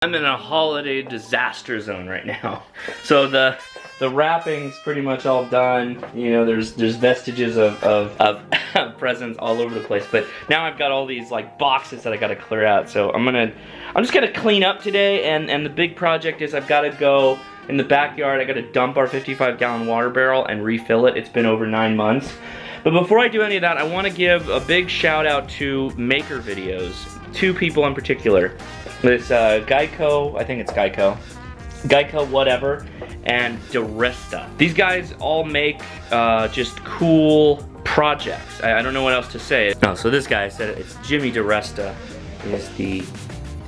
I'm in a holiday disaster zone right now. So the wrapping's pretty much all done. You know, there's vestiges of presents all over the place. But now I've got all these like boxes that I gotta clear out. So I'm just gonna clean up today, and the big project is I've gotta go in the backyard. I gotta dump our 55-gallon water barrel and refill it. It's been over 9 months. But before I do any of that, I want to give a big shout out to maker videos. 2 people in particular. This Geico, I think it's Geico whatever, and DeResta. These guys all make just cool projects. I don't know what else to say. Oh, so this guy said it's Jimmy DeResta is the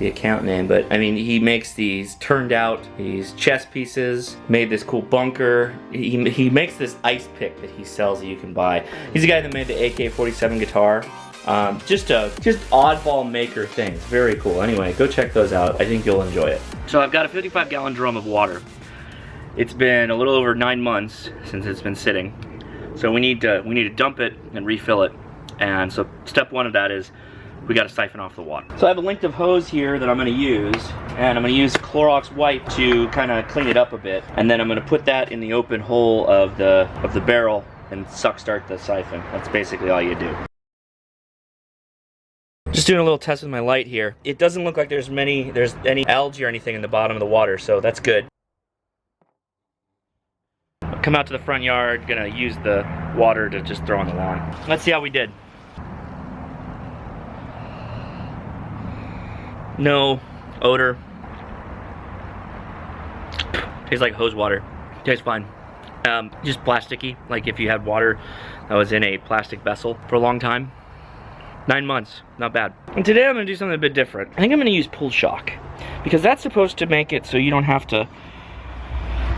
account name, but I mean, he makes these turned out, these chess pieces, made this cool bunker. He makes this ice pick that he sells that you can buy. He's the guy that made the AK-47 guitar. Just oddball maker things. Very cool. Anyway, go check those out. I think you'll enjoy it. So I've got a 55-gallon drum of water. It's been a little over 9 months since it's been sitting. So we need to dump it and refill it. And so step 1 of that is we got to siphon off the water. So I have a length of hose here that I'm going to use, and I'm going to use Clorox wipe to kind of clean it up a bit, and then I'm going to put that in the open hole of the barrel and suck start the siphon. That's basically all you do. Just doing a little test with my light here. It doesn't look like there's any algae or anything in the bottom of the water, so that's good. I'll come out to the front yard, gonna use the water to just throw on the lawn. Let's see how we did. No odor. Tastes like hose water. Tastes fine. Just plasticky, like if you had water that was in a plastic vessel for a long time. 9 months, not bad. And today I'm gonna do something a bit different. I think I'm gonna use pool shock, because that's supposed to make it so you don't have to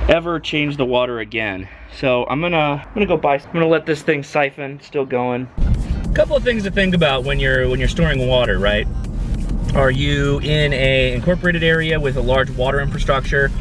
ever change the water again. So I'm gonna let this thing siphon, still going. A couple of things to think about when you're storing water, right? Are you in a incorporated area with a large water infrastructure?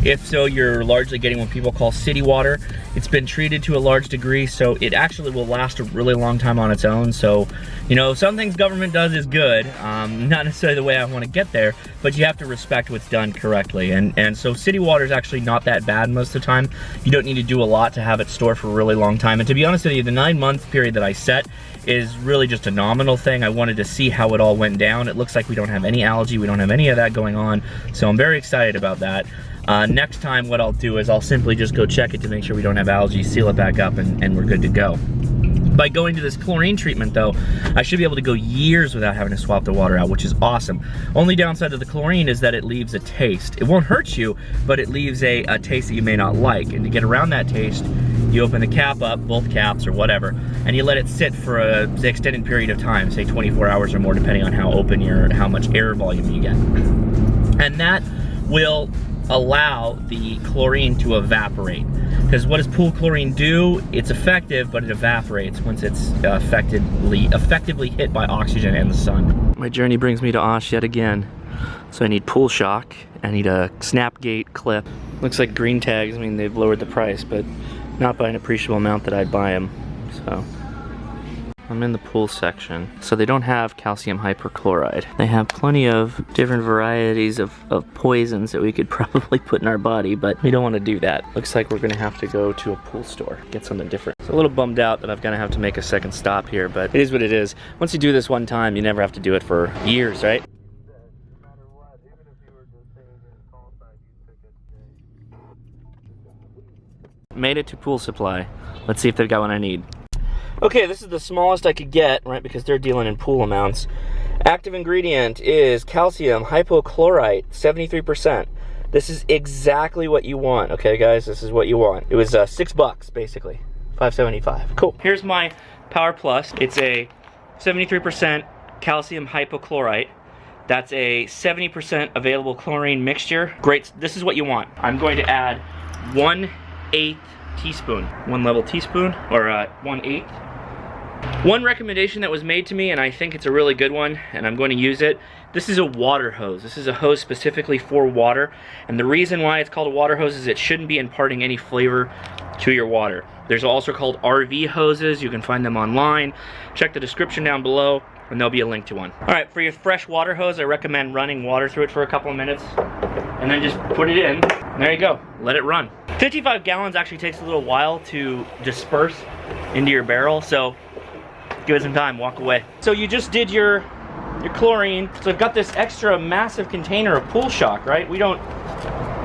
If so, you're largely getting what people call city water. It's been treated to a large degree, so it actually will last a really long time on its own. So, you know, some things government does is good. Not necessarily the way I want to get there, but you have to respect what's done correctly. And so city water is actually not that bad most of the time. You don't need to do a lot to have it store for a really long time. And to be honest with you, the 9-month period that I set is really just a nominal thing. I wanted to see how it all went down. It looks like we don't have any algae, we don't have any of that going on. So I'm very excited about that. Next time what I'll do is I'll simply just go check it to make sure we don't have algae, seal it back up, and we're good to go. By going to this chlorine treatment though, I should be able to go years without having to swap the water out, which is awesome. Only downside of the chlorine is that it leaves a taste. It won't hurt you, but it leaves a taste that you may not like. And to get around that taste, you open the cap up, both caps or whatever, and you let it sit for an extended period of time, say 24 hours or more, depending on how open how much air volume you get. And that will allow the chlorine to evaporate. Because what does pool chlorine do? It's effective, but it evaporates once it's effectively hit by oxygen and the sun. My journey brings me to Osh yet again. So I need pool shock, I need a snap gate clip. Looks like green tags, I mean they've lowered the price, but not by an appreciable amount that I'd buy them. So I'm in the pool section. So they don't have calcium hypochlorite. They have plenty of different varieties of poisons that we could probably put in our body, but we don't want to do that. Looks like we're gonna have to go to a pool store, get something different. So a little bummed out that I'm gonna have to make a second stop here, but it is what it is. Once you do this one time, you never have to do it for years, right? Made it to pool supply. Let's see if they've got what I need. Okay, this is the smallest I could get, right, because they're dealing in pool amounts. Active ingredient is calcium hypochlorite, 73%. This is exactly what you want, okay guys? This is what you want. It was $6 basically, $5.75. Cool. Here's my Power Plus. It's a 73% calcium hypochlorite. That's a 70% available chlorine mixture. Great, this is what you want. I'm going to add 1/8 teaspoon, 1 level teaspoon, or 1/8. One recommendation that was made to me, and I think it's a really good one, and I'm going to use it. This is a water hose. This is a hose specifically for water, and the reason why it's called a water hose is it shouldn't be imparting any flavor to your water. There's also called RV hoses. You can find them online. Check the description down below. and there'll be a link to one. All right, for your fresh water hose, I recommend running water through it for a couple of minutes, and then just put it in. And there you go, let it run. 55 gallons actually takes a little while to disperse into your barrel, so give it some time, walk away. So you just did your chlorine. So I've got this extra massive container of pool shock, right? You're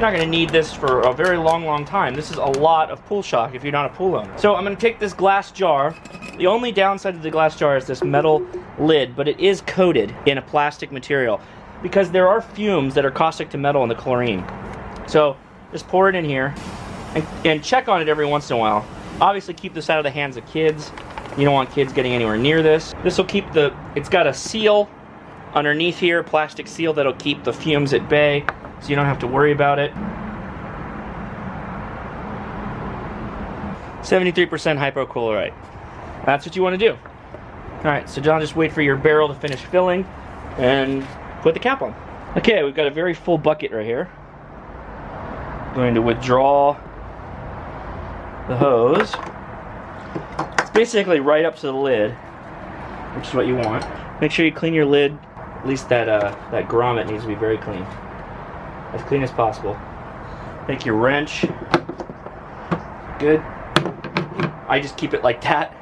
not gonna need this for a very long time. This is a lot of pool shock if you're not a pool owner. So I'm gonna take this glass jar. The only downside of the glass jar is this metal lid, but it is coated in a plastic material because there are fumes that are caustic to metal in the chlorine. So just pour it in here and check on it every once in a while. Obviously keep this out of the hands of kids. You don't want kids getting anywhere near this. This will keep it's got a seal underneath here, plastic seal that'll keep the fumes at bay, so you don't have to worry about it. 73% hypochlorite. That's what you want to do. All right, so John, just wait for your barrel to finish filling and put the cap on. Okay, we've got a very full bucket right here. Going to withdraw the hose. It's basically right up to the lid, which is what you want. Make sure you clean your lid. At least that grommet needs to be very clean. As clean as possible. Take your wrench. Good. I just keep it like that.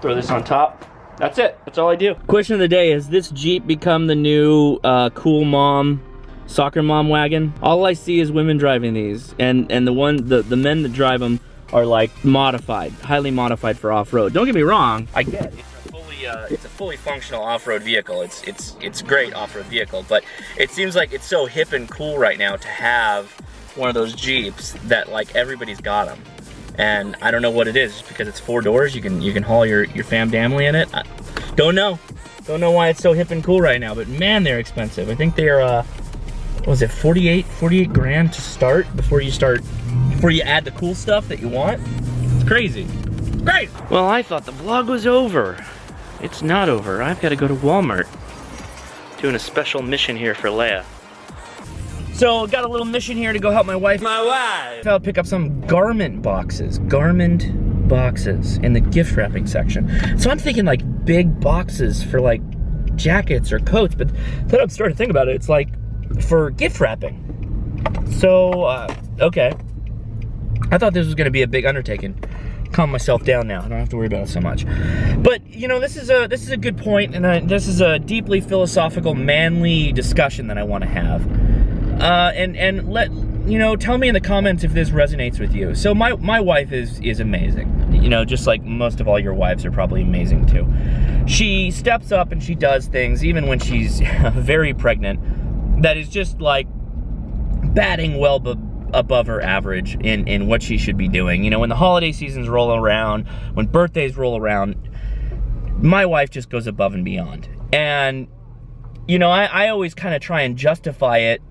Throw this on top. That's it. That's all I do. Question of the day, has this Jeep become the new cool mom, soccer mom wagon? All I see is women driving these, and the men that drive them are like modified, highly modified for off-road. Don't get me wrong, I get it. It's a fully functional off-road vehicle. It's a great off-road vehicle, but it seems like it's so hip and cool right now to have one of those Jeeps that like everybody's got them. And I don't know what it is, just because it's 4 doors, you can haul your fam family in it. Don't know why it's so hip and cool right now, but man, they're expensive. I think they're what was it, 48 grand to start before you add the cool stuff that you want. It's crazy. Great. Well, I thought the vlog was over. It's not over. I've got to go to Walmart. Doing a special mission here for Leia. So, got a little mission here to go help my wife. I'll pick up some garment boxes in the gift wrapping section. So I'm thinking like big boxes for like jackets or coats, but then I'm starting to think about it. It's like for gift wrapping. So, okay. I thought this was going to be a big undertaking. Calm myself down now. I don't have to worry about it so much. But you know, this is a good point, and this is a deeply philosophical, manly discussion that I want to have. And let you know, tell me in the comments if this resonates with you. So my wife is amazing. You know, just like most of all your wives are probably amazing too. She steps up and she does things, even when she's very pregnant, that is just like batting well above her average in what she should be doing. You know, when the holiday seasons roll around, when birthdays roll around, my wife just goes above and beyond. And, you know, I always kind of try and justify it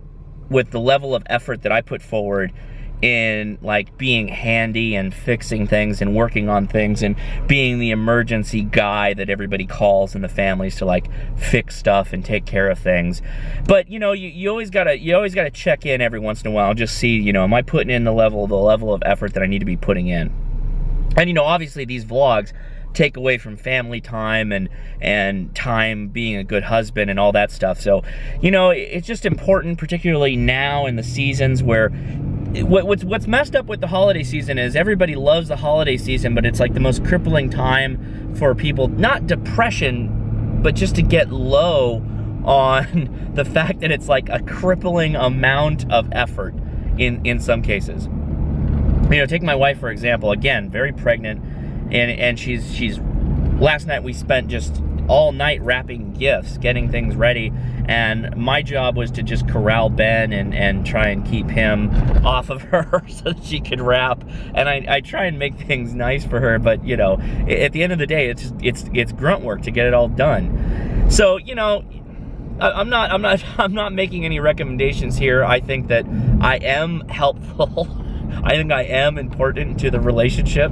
with the level of effort that I put forward in like being handy and fixing things and working on things and being the emergency guy that everybody calls in the families to like fix stuff and take care of things. But you know, you always gotta check in every once in a while, just see, you know, am I putting in the level of effort that I need to be putting in? And you know, obviously these vlogs take away from family time and time being a good husband and all that stuff. So, you know, it's just important, particularly now in the seasons where what's messed up with the holiday season is everybody loves the holiday season, but it's like the most crippling time for people, not depression, but just to get low on the fact that it's like a crippling amount of effort in some cases. You know, take my wife for example, again, very pregnant, and she's last night we spent just all night wrapping gifts, getting things ready, and my job was to just corral Ben and try and keep him off of her so that she could wrap. And I try and make things nice for her, but you know, at the end of the day, it's grunt work to get it all done. So, you know, I'm not making any recommendations here. I think that I am helpful. I think I am important to the relationship.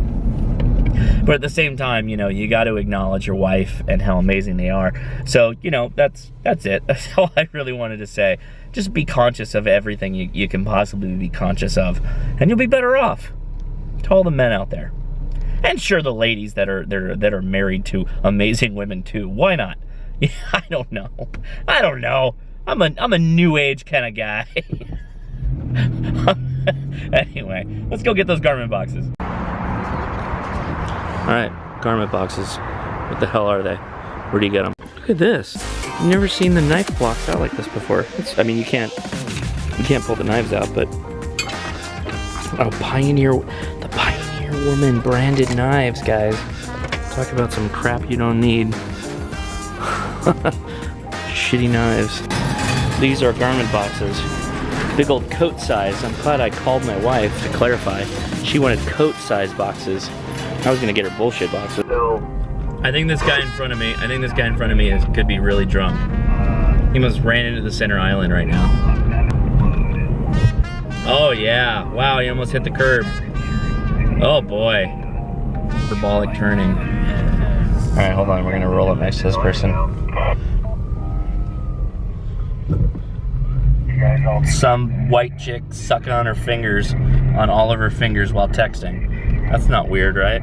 But at the same time, you know, you got to acknowledge your wife and how amazing they are. So, you know, that's it. That's all I really wanted to say. Just be conscious of everything you can possibly be conscious of, and you'll be better off. To all the men out there. And sure, the ladies that are married to amazing women too. Why not? Yeah, I don't know. I'm a new age kind of guy. Anyway, let's go get those garment boxes. All right, garment boxes. What the hell are they? Where do you get them? Look at this. I've never seen the knife blocks out like this before. I mean, you can't pull the knives out, but oh, the Pioneer Woman branded knives, guys. Talk about some crap you don't need. Shitty knives. These are garment boxes. Big old coat size. I'm glad I called my wife to clarify. She wanted coat size boxes. I was gonna get her bullshit boxes. I think this guy in front of me, could be really drunk. He must ran into the center island right now. Oh yeah, wow, he almost hit the curb. Oh boy. Hyperbolic turning. All right, hold on, we're gonna roll up next to this person. Some white chick sucking on her fingers, on all of her fingers while texting. That's not weird, right?